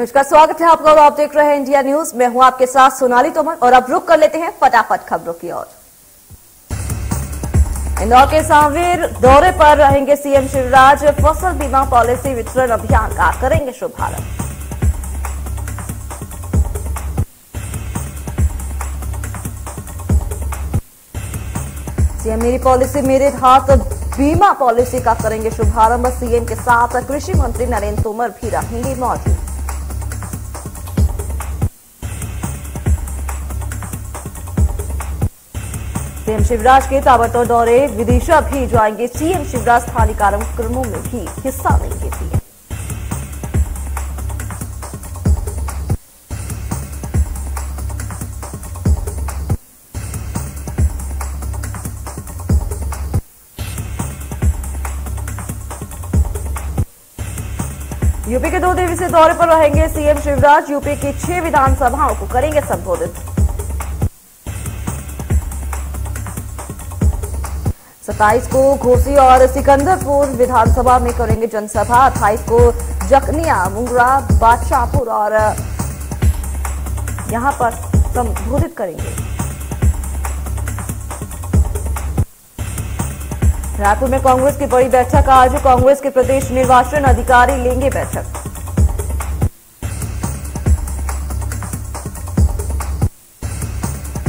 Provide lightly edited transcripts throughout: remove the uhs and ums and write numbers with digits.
नमस्कार, स्वागत है आपका। आप देख रहे हैं इंडिया न्यूज। मैं हूं आपके साथ सोनाली तोमर और अब रुक कर लेते हैं फटाफट खबरों की ओर। इंदौर के सांवेर दौरे पर रहेंगे सीएम शिवराज। फसल बीमा पॉलिसी वितरण अभियान का करेंगे शुभारंभ। सीएम मेरी पॉलिसी मेरे हाथ बीमा पॉलिसी का करेंगे शुभारंभ। सीएम के साथ कृषि मंत्री नरेंद्र तोमर भी रहेंगे मौजूद। सीएम शिवराज के ताबड़तोड़ दौरे, विदिशा भी जाएंगे सीएम शिवराज। स्थानीय कार्यक्रमों में भी हिस्सा लेंगे सीएम। यूपी के 2 दिवसीय दौरे पर रहेंगे सीएम शिवराज। यूपी की 6 विधानसभाओं को करेंगे संबोधित। 27 को घोसी और सिकंदरपुर विधानसभा में करेंगे जनसभा। 28 को जखनिया, मुंगरा, बादशाहपुर और यहां पर संबोधित करेंगे। रायपुर में कांग्रेस की बड़ी बैठक। आज कांग्रेस के प्रदेश निर्वाचन अधिकारी लेंगे बैठक।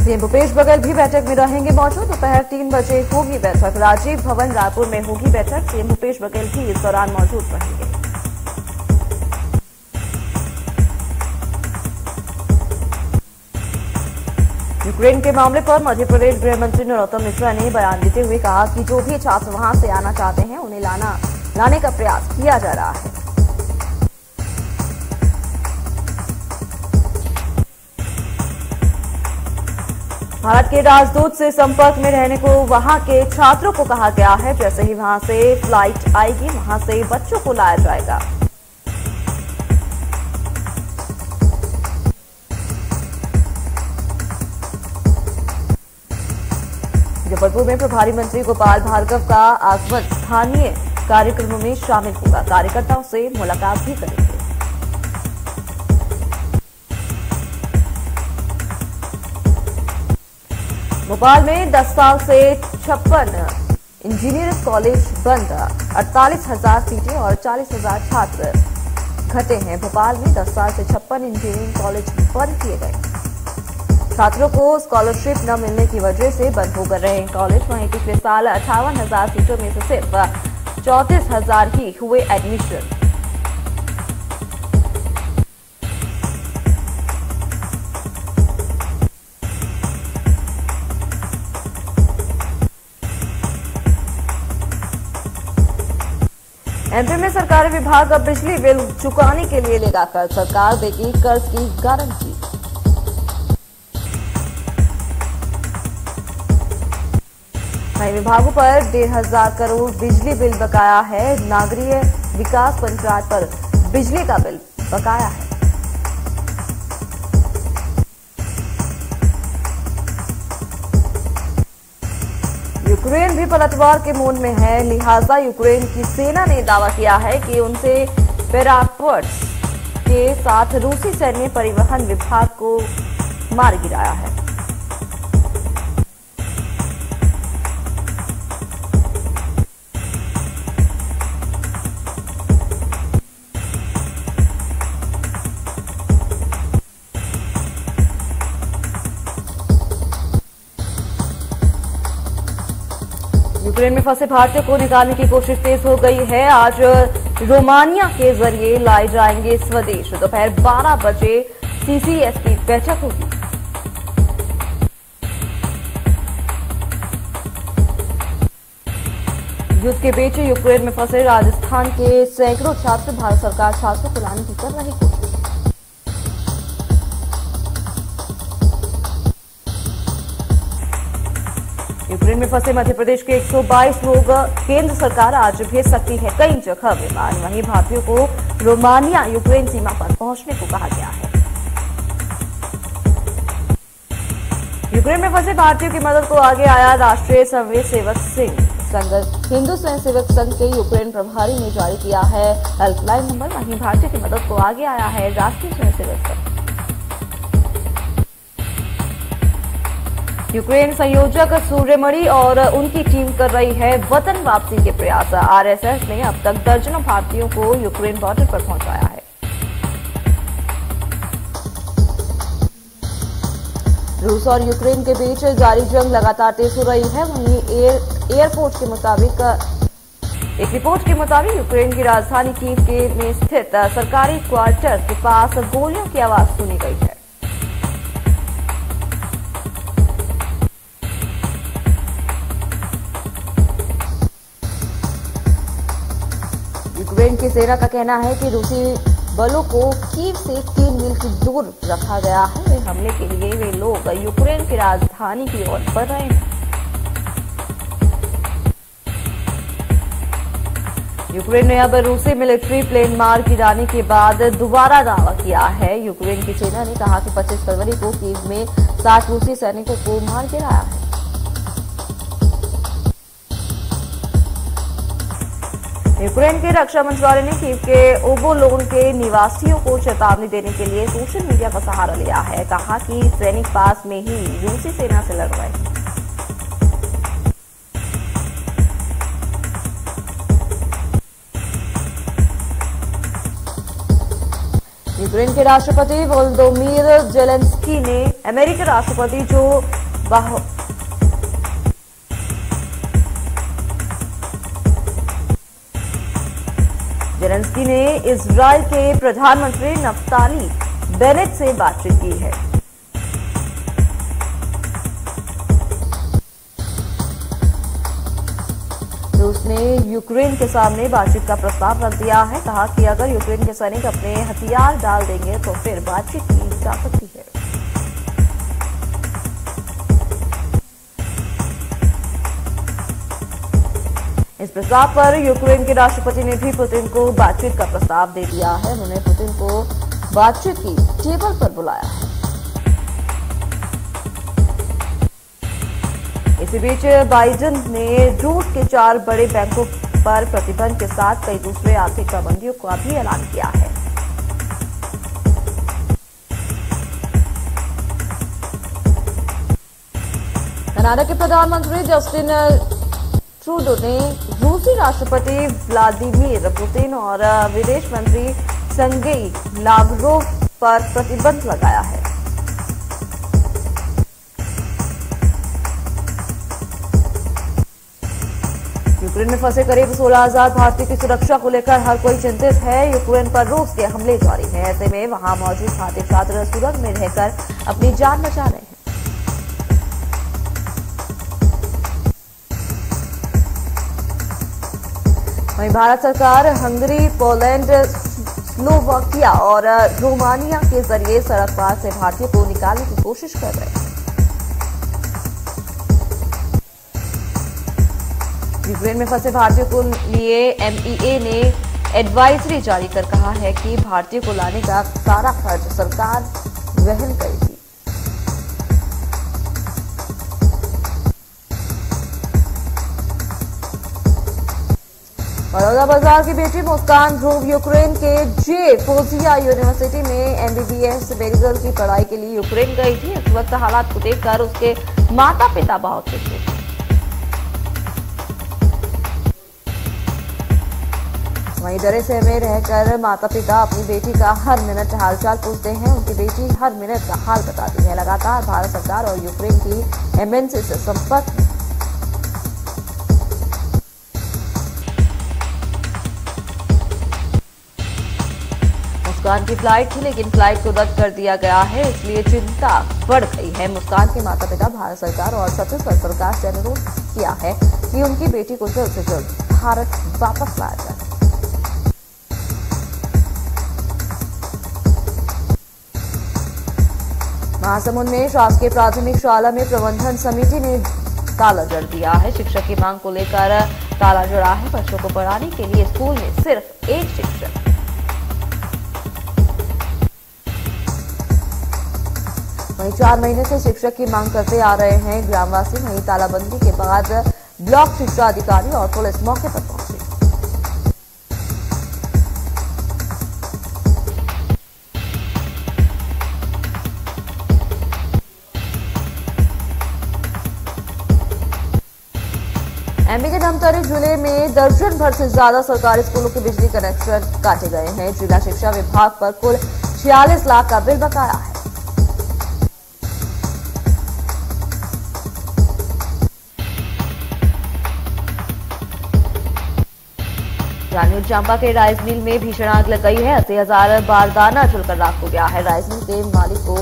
सीएम भूपेश बघेल भी बैठक में रहेंगे मौजूद। दोपहर 3 बजे होगी बैठक। राजीव भवन रायपुर में होगी बैठक। सीएम भूपेश बघेल भी इस दौरान मौजूद रहेंगे। यूक्रेन के मामले पर मध्य प्रदेश गृह मंत्री नरोत्तम मिश्रा ने बयान देते हुए कहा कि जो भी छात्र वहां से आना चाहते हैं उन्हें लाने का प्रयास किया जा रहा है। भारत के राजदूत से संपर्क में रहने को वहां के छात्रों को कहा गया है। जैसे ही वहां से फ्लाइट आएगी, वहां से बच्चों को लाया जाएगा। जबलपुर में प्रभारी मंत्री गोपाल भार्गव का आगमन। स्थानीय कार्यक्रमों में शामिल होगा। कार्यकर्ताओं से मुलाकात भी करेंगे। भोपाल में 10 साल से 56 इंजीनियरिंग कॉलेज बंद। 48,000 सीटें और 40,000 छात्र घटे हैं। भोपाल में 10 साल से 56 इंजीनियरिंग कॉलेज बंद किए गए। छात्रों को स्कॉलरशिप न मिलने की वजह से बंद हो गए रहे कॉलेज। वहीं पिछले साल 58,000 सीटों में से सिर्फ 34,000 ही हुए एडमिशन। एमपी में सरकारी विभाग अब बिजली बिल चुकाने के लिए लेगा कर्ज। सरकार देगी कर्ज की गारंटी। नए विभागों पर 1,500 करोड़ बिजली बिल बकाया है। नागरिक विकास पंचायत पर बिजली का बिल बकाया है। यूक्रेन भी पलटवार के मूड में है। लिहाजा यूक्रेन की सेना ने दावा किया है कि उनसे पेरापोर्ट्स के साथ रूसी सैन्य परिवहन विभाग को मार गिराया है। यूक्रेन में फंसे भारतीयों को निकालने की कोशिश तेज हो गई है। आज रोमानिया के जरिए लाए जाएंगे स्वदेश। दोपहर 12 बजे सीसीएस की बैठक होगी। युद्ध के बीच यूक्रेन में फंसे राजस्थान के सैकड़ों छात्र। भारत सरकार छात्रों को लाने की कर रही कोशिश। यूक्रेन में फंसे मध्य प्रदेश के 122 लोग केंद्र सरकार आज भेज सकती है कई जगह विमान। वहीं भारतीयों को रोमानिया यूक्रेन सीमा पर पहुंचने को कहा गया है। यूक्रेन में फंसे भारतीयों की मदद को आगे आया राष्ट्रीय स्वयं सेवक संघ। हिंदू स्वयंसेवक संघ के यूक्रेन प्रभारी ने जारी किया है हेल्पलाइन नंबर। वहीं भारतीय की मदद को आगे आया है राष्ट्रीय स्वयंसेवक संघ। यूक्रेन संयोजक सूर्यमणि और उनकी टीम कर रही है वतन वापसी के प्रयास। आरएसएस ने अब तक दर्जनों भारतीयों को यूक्रेन बॉर्डर पर पहुंचाया है। रूस और यूक्रेन के बीच जारी जंग लगातार तेज हो रही है। वहीं एयरपोर्ट के मुताबिक एक रिपोर्ट के मुताबिक यूक्रेन की राजधानी कीव में स्थित सरकारी क्वार्टर के पास गोलियों की आवाज सुनी गई है। यूक्रेन की सेना का कहना है कि रूसी बलों को कीव से 3 मील की दूर रखा गया है। हमले के लिए वे लोग यूक्रेन की राजधानी की ओर बढ़ रहे हैं। यूक्रेन ने अब रूसी मिलिट्री प्लेन मार गिराने के बाद दोबारा दावा किया है। यूक्रेन की सेना ने कहा कि 25 फरवरी को कीव में 60 रूसी सैनिकों को मार गिराया है। यूक्रेन के रक्षा मंत्रालय ने कीव के ओबोलोन के निवासियों को चेतावनी देने के लिए सोशल मीडिया का सहारा लिया है। कहा कि सैनिक पास में ही रूसी सेना से लड़ रहे हैं। यूक्रेन के राष्ट्रपति वोलोदिमीर जेलेंस्की ने अमेरिकी राष्ट्रपति जेलेंस्की ने इजरायल के प्रधानमंत्री नफ्ताली बेनेट से बातचीत की है। रूस ने यूक्रेन के सामने बातचीत का प्रस्ताव रख दिया है। कहा कि अगर यूक्रेन के सैनिक अपने हथियार डाल देंगे तो फिर बातचीत की जा सकती है। इस प्रस्ताव पर यूक्रेन के राष्ट्रपति ने भी पुतिन को बातचीत का प्रस्ताव दे दिया है। उन्होंने पुतिन को बातचीत की टेबल पर बुलाया है। इसी बीच बाइडेन ने रूस के 4 बड़े बैंकों पर प्रतिबंध के साथ कई दूसरे आर्थिक पाबंदियों का भी ऐलान किया है। कनाडा के प्रधानमंत्री जस्टिन ट्रूडो ने रूसी राष्ट्रपति व्लादिमीर पुतिन और विदेश मंत्री सर्गेई लावरोव पर प्रतिबंध लगाया है। यूक्रेन में फंसे करीब 16,000 भारतीयों की सुरक्षा को लेकर हर कोई चिंतित है। यूक्रेन पर रूस के हमले जारी हैं। ऐसे में वहां मौजूद भारतीय छात्र सुरंग में रहकर अपनी जान बचा रहे हैं। वहीं भारत सरकार हंगरी, पोलैंड, स्लोवाकिया और रोमानिया के जरिए सड़क पार से भारतीयों को निकालने की कोशिश कर रहे हैं। यूक्रेन में फंसे भारतीयों को लिए एमईए ने एडवाइजरी जारी कर कहा है कि भारतीयों को लाने का सारा खर्च सरकार वहन करेगी। बड़ौदा बाजार की बेटी मुस्कान ध्रुव यूक्रेन के जे फोजिया यूनिवर्सिटी में एमबीबीएस मेडिकल की पढ़ाई के लिए यूक्रेन गई थी। इस वक्त हालात को देखकर उसके माता पिता बहुत खुश थे। वहीं डरे सहमे रहकर माता पिता अपनी बेटी का हर मिनट हालचाल पूछते हैं। उनकी बेटी हर मिनट का हाल बताती है। लगातार भारत सरकार और यूक्रेन की एमबेसी से संपर्क में। मुस्कान की फ्लाइट थी, लेकिन फ्लाइट को रद्द कर दिया गया है, इसलिए चिंता बढ़ गई है। मुस्कान के माता पिता भारत सरकार और छत्तीसगढ़ सरकार से अनुरोध किया है कि उनकी बेटी को जल्द से जल्द भारत वापस लाया जाए। महासमुंद में शासकीय प्राथमिक शाला में प्रबंधन समिति ने ताला जड़ दिया है। शिक्षक की मांग को लेकर ताला जड़ा है। बच्चों को पढ़ाने के लिए स्कूल में सिर्फ एक शिक्षक। वहीं 4 महीने से शिक्षक की मांग करते आ रहे हैं ग्रामवासी। वहीं तालाबंदी के बाद ब्लॉक शिक्षा अधिकारी और पुलिस मौके पर पहुंची। एमपी के धमतरी जिले में दर्जन भर से ज्यादा सरकारी स्कूलों के बिजली कनेक्शन काटे गए हैं। जिला शिक्षा विभाग पर कुल 46 लाख का बिल बकाया है। जानिए, चंपा के राइस मिल में भीषण आग लग गई है। 80,000 बारदाना जलकर राख हो गया है। राइस मिल के मालिक को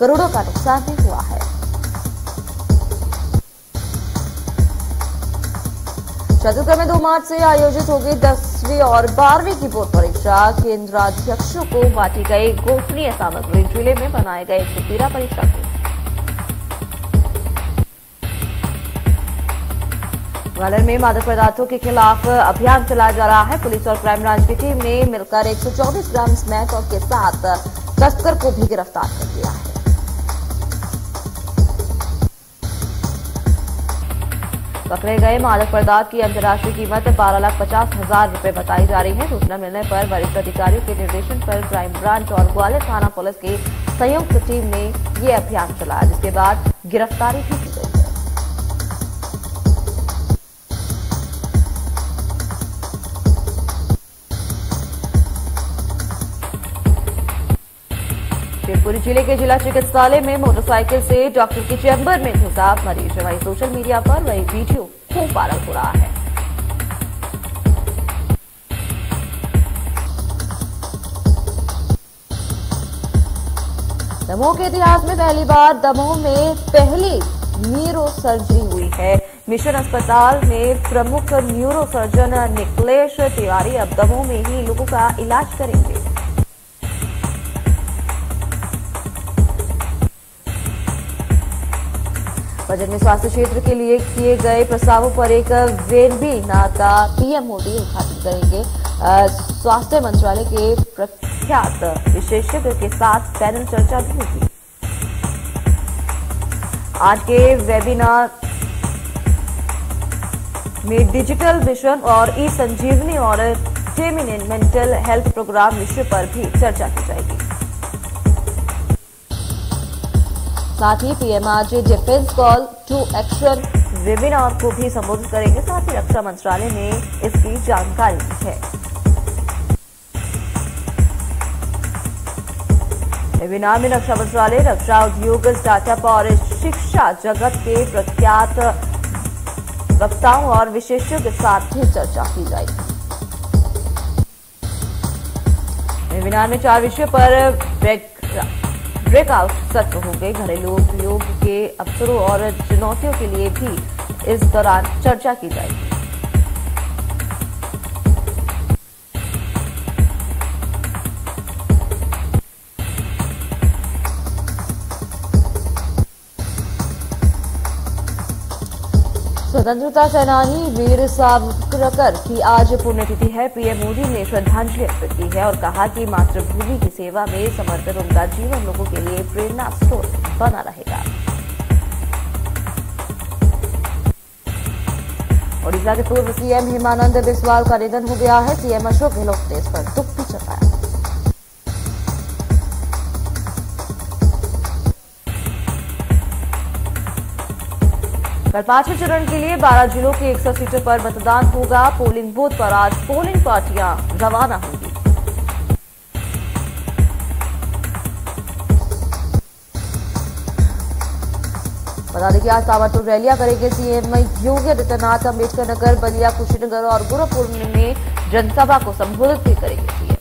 करोड़ों का नुकसान भी हुआ है। छत्तीसगढ़ में 2 मार्च से आयोजित होगी 10वीं और 12वीं की बोर्ड परीक्षा। केंद्राध्यक्षों को बांटी गई गोपनीय सामग्री। जिले में बनाए गए 113 परीक्षा केंद्र। ग्वालियर में मादक पदार्थों के खिलाफ अभियान चलाया जा रहा है। पुलिस और क्राइम ब्रांच की टीम ने मिलकर 124 ग्राम स्मैक और के साथ तस्कर को भी गिरफ्तार कर लिया है। पकड़े गए मादक पदार्थ की अंतर्राष्ट्रीय कीमत 12,50,000 रुपए बताई जा रही है। सूचना मिलने पर वरिष्ठ अधिकारियों के निर्देशन पर क्राइम ब्रांच और ग्वालियर थाना पुलिस की संयुक्त टीम ने ये अभियान चलाया, जिसके बाद गिरफ्तारी भी की गई है। शिवपुरी जिले के जिला चिकित्सालय में मोटरसाइकिल से डॉक्टर के चैम्बर में घुसा मरीज। वही सोशल मीडिया पर वही वीडियो खूब वायरल हो रहा है। दमोह के इतिहास में पहली बार दमोह में पहली न्यूरो सर्जरी हुई है। मिशन अस्पताल में प्रमुख न्यूरो सर्जन निकलेश तिवारी अब दमोह में ही लोगों का इलाज करेंगे। बजट में स्वास्थ्य क्षेत्र के लिए किए गए प्रस्तावों पर एक वेबिनार का पीएम मोदी उद्घाटन करेंगे। स्वास्थ्य मंत्रालय के प्रख्यात विशेषज्ञ के साथ पैनल चर्चा भी होगी। आज के वेबिनार में डिजिटल मिशन और ई संजीवनी और फेमिनिन मेंटल हेल्थ प्रोग्राम विषय पर भी चर्चा की जाएगी। साथ ही पीएम आज defence call to action webinar को भी संबोधित करेंगे। साथ ही रक्षा मंत्रालय ने इसकी जानकारी दी है। वेबिनार में रक्षा मंत्रालय, रक्षा उद्योग, स्टार्टअप और शिक्षा जगत के प्रख्यात वक्ताओं और विशेषज्ञों के साथ भी चर्चा की जाएगी। वेबिनार में 4 विषयों पर ब्रेकआउट सत्र होंगे। घरेलू उपयोग के अवसरों और चुनौतियों के लिए भी इस दौरान चर्चा की जाएगी। स्वतंत्रता सेनानी वीर सावरकर की आज पुण्यतिथि है। पीएम मोदी ने श्रद्धांजलि अर्पित की है और कहा कि मातृभूमि की सेवा में समर्पित उनका जीवन लोगों के लिए प्रेरणा स्रोत बना रहेगा। ओडिशा के पूर्व सीएम हेमानंद बिस्वाल का निधन हो गया है। सीएम अशोक गहलोत ने इस पर दुख भी जताया। कल 5वें चरण के लिए 12 जिलों की 100 सीटों पर मतदान होगा। पोलिंग बूथ पर आज पोलिंग पार्टियां रवाना होंगी। बता दें कि आज ताबड़तोड़ रैलियां करेंगे सीएम योगी आदित्यनाथ। अम्बेडकर नगर, बलिया, कुशीनगर और गोरखपुर में जनसभा को संबोधित भी करेंगे सीएम।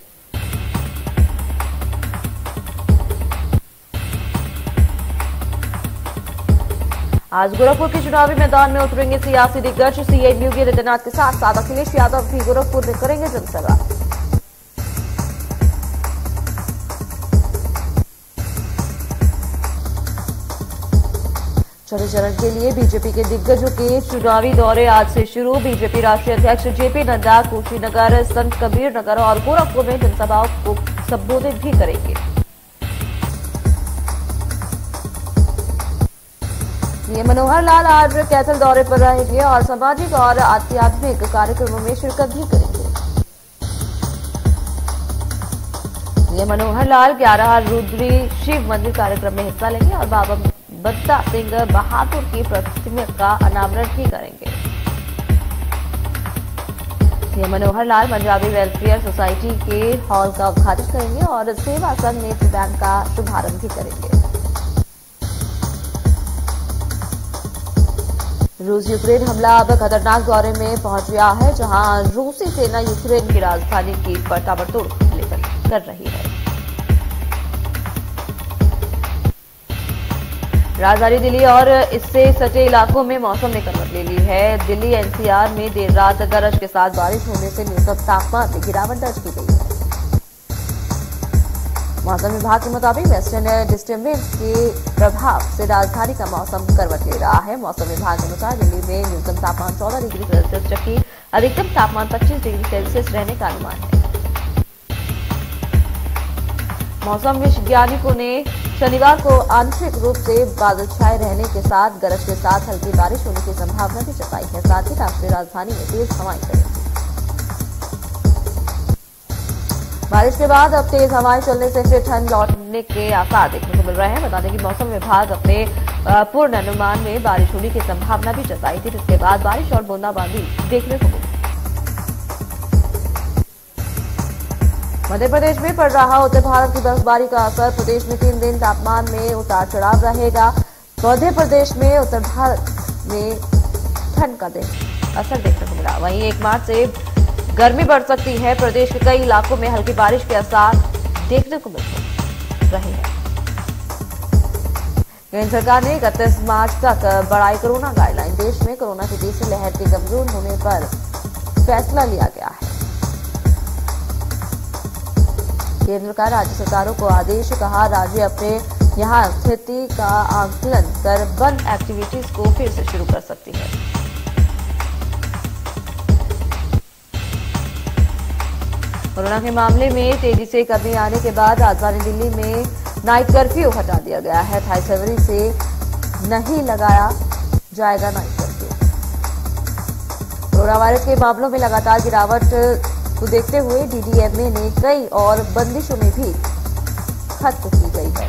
आज गोरखपुर के चुनावी मैदान में उतरेंगे सियासी दिग्गज। सीएम योगी आदित्यनाथ के साथ साथ अखिलेश यादव भी गोरखपुर में करेंगे जनसभा। चौथे चरण के लिए बीजेपी के दिग्गजों के चुनावी दौरे आज से शुरू। बीजेपी राष्ट्रीय अध्यक्ष जेपी नड्डा कुशीनगर, संत कबीर नगर और गोरखपुर में जनसभाओं को संबोधित भी करेंगे। ये मनोहर लाल आज कैथल दौरे पर रहेंगे और सामाजिक और आध्यात्मिक कार्यक्रमों में शिरकत भी करेंगे। ये मनोहर लाल 11 रुद्री शिव मंदिर कार्यक्रम में हिस्सा लेंगे और बाबा बत्ता सिंह बहादुर की प्रतिमा का अनावरण भी करेंगे। ये मनोहर लाल पंजाबी वेलफेयर सोसाइटी के हॉल का उद्घाटन करेंगे और सेवा संघ नेत्र बैंक का शुभारंभ भी करेंगे। रूस यूक्रेन हमला अब खतरनाक दौरे में पहुंच गया है, जहां रूसी सेना यूक्रेन की राजधानी कीव पर ताबड़तोड़ हमले कर रही है। राजधानी दिल्ली और इससे सटे इलाकों में मौसम ने करवट ले ली है। दिल्ली एनसीआर में देर रात गरज के साथ बारिश होने से न्यूनतम तापमान में गिरावट दर्ज की गई है। मौसम विभाग के मुताबिक वेस्टर्न डिस्टर्बेंस के प्रभाव से राजधानी का मौसम करवट ले रहा है। मौसम विभाग के अनुसार दिल्ली में न्यूनतम तापमान 14 डिग्री सेल्सियस जबकि अधिकतम तापमान 25 डिग्री सेल्सियस रहने का अनुमान है। मौसम वैज्ञानिकों ने शनिवार को आंशिक रूप से बादल छाए रहने के साथ गरज के साथ हल्की बारिश होने की संभावना भी जताई है। साथ ही राष्ट्रीय राजधानी में तेज हवाएं चलेंगी। बारिश के बाद अब तेज हवाएं चलने से फिर ठंड लौटने के आसार देखने को मिल रहे हैं। बता दें कि मौसम विभाग अपने पूर्ण अनुमान में बारिश होने की संभावना भी जताई थी, जिसके बाद बारिश और बूंदाबांदी देखने को मिली। मध्य प्रदेश में पड़ रहा उत्तर भारत की बर्फबारी का असर। प्रदेश में 3 दिन तापमान में उतार चढ़ाव रहेगा। मध्य प्रदेश में उत्तर भारत में ठंड का असर देखने को मिला। वहीं 1 मार्च से गर्मी बढ़ सकती है। प्रदेश के कई इलाकों में हल्की बारिश के आसार देखने को मिल रहे हैं। केंद्र सरकार ने 31 मार्च तक बढ़ाई कोरोना गाइडलाइन। देश में कोरोना की तीसरी लहर के कमजोर होने पर फैसला लिया गया है। केंद्र का राज्य सरकारों को आदेश, कहा राज्य अपने यहां स्थिति का आकलन कर बंद एक्टिविटीज को फिर से शुरू कर सकती है। कोरोना के मामले में तेजी से कमी आने के बाद राजधानी दिल्ली में नाइट कर्फ्यू हटा दिया गया है। 28 फरवरी से नहीं लगाया जाएगा नाइट कर्फ्यू। कोरोना वायरस के मामलों में लगातार गिरावट को देखते हुए डीडीएमए ने कई और बंदिशों में भी खत्म की गई है।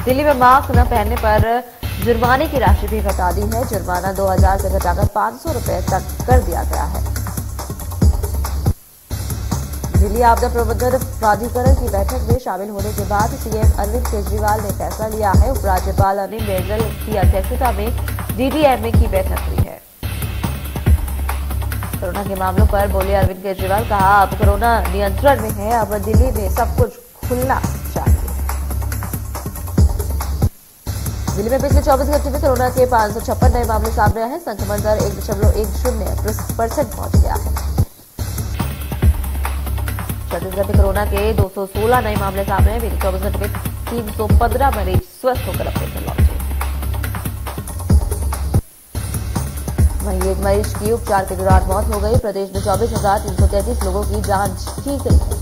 दिल्ली में मास्क न पहनने पर जुर्माने की राशि भी घटा दी है। जुर्माना 2000 से घटाकर 500 रुपए तक कर दिया गया है। दिल्ली आपदा प्रबंधन प्राधिकरण की बैठक में शामिल होने के बाद सीएम अरविंद केजरीवाल ने फैसला लिया है। उपराज्यपाल अनिल बैजल की अध्यक्षता में डीडीएमए की बैठक हुई है। कोरोना के मामलों पर बोले अरविंद केजरीवाल, कहा अब कोरोना नियंत्रण में है, अब दिल्ली में सब कुछ खुलना चाहिए। दिल्ली में पिछले 24 घंटे में कोरोना के 556 नए मामले सामने आए हैं। संक्रमण दर 1.10% पहुंच गया है। छत्तीसगढ़ में कोरोना के 216 नए मामले सामने आए। पिछले 24 घंटे में 315 मरीज स्वस्थ होकर अपने घर लौटे। वहीं एक मरीज की उपचार के दौरान मौत हो गई। प्रदेश में 24,333 लोगों की जांच की गई है।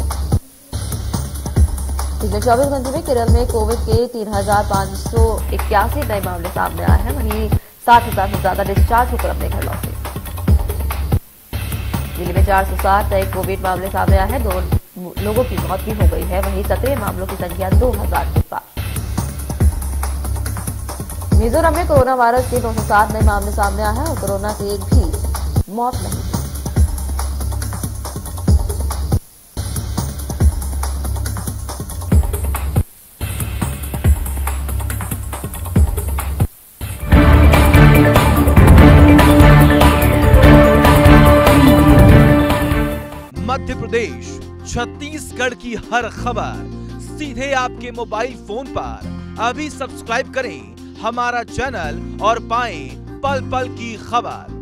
पिछले 24 घंटे में केरल में कोविड के 3,581 नए मामले सामने आए हैं। वहीं 7,000 से ज्यादा डिस्चार्ज होकर अपने घर लौटे। दिल्ली में 407 नए कोविड मामले सामने आए हैं। 2 लोगों की मौत भी हो गई है। वहीं सक्रिय मामलों की संख्या 2000 के पार। मिजोरम में कोरोना वायरस के 907 नए मामले सामने आए हैं और कोरोना की एक भी मौत नहीं। मध्य प्रदेश, छत्तीसगढ़ की हर खबर सीधे आपके मोबाइल फोन पर। अभी सब्सक्राइब करें हमारा चैनल और पाएं पल पल की खबर।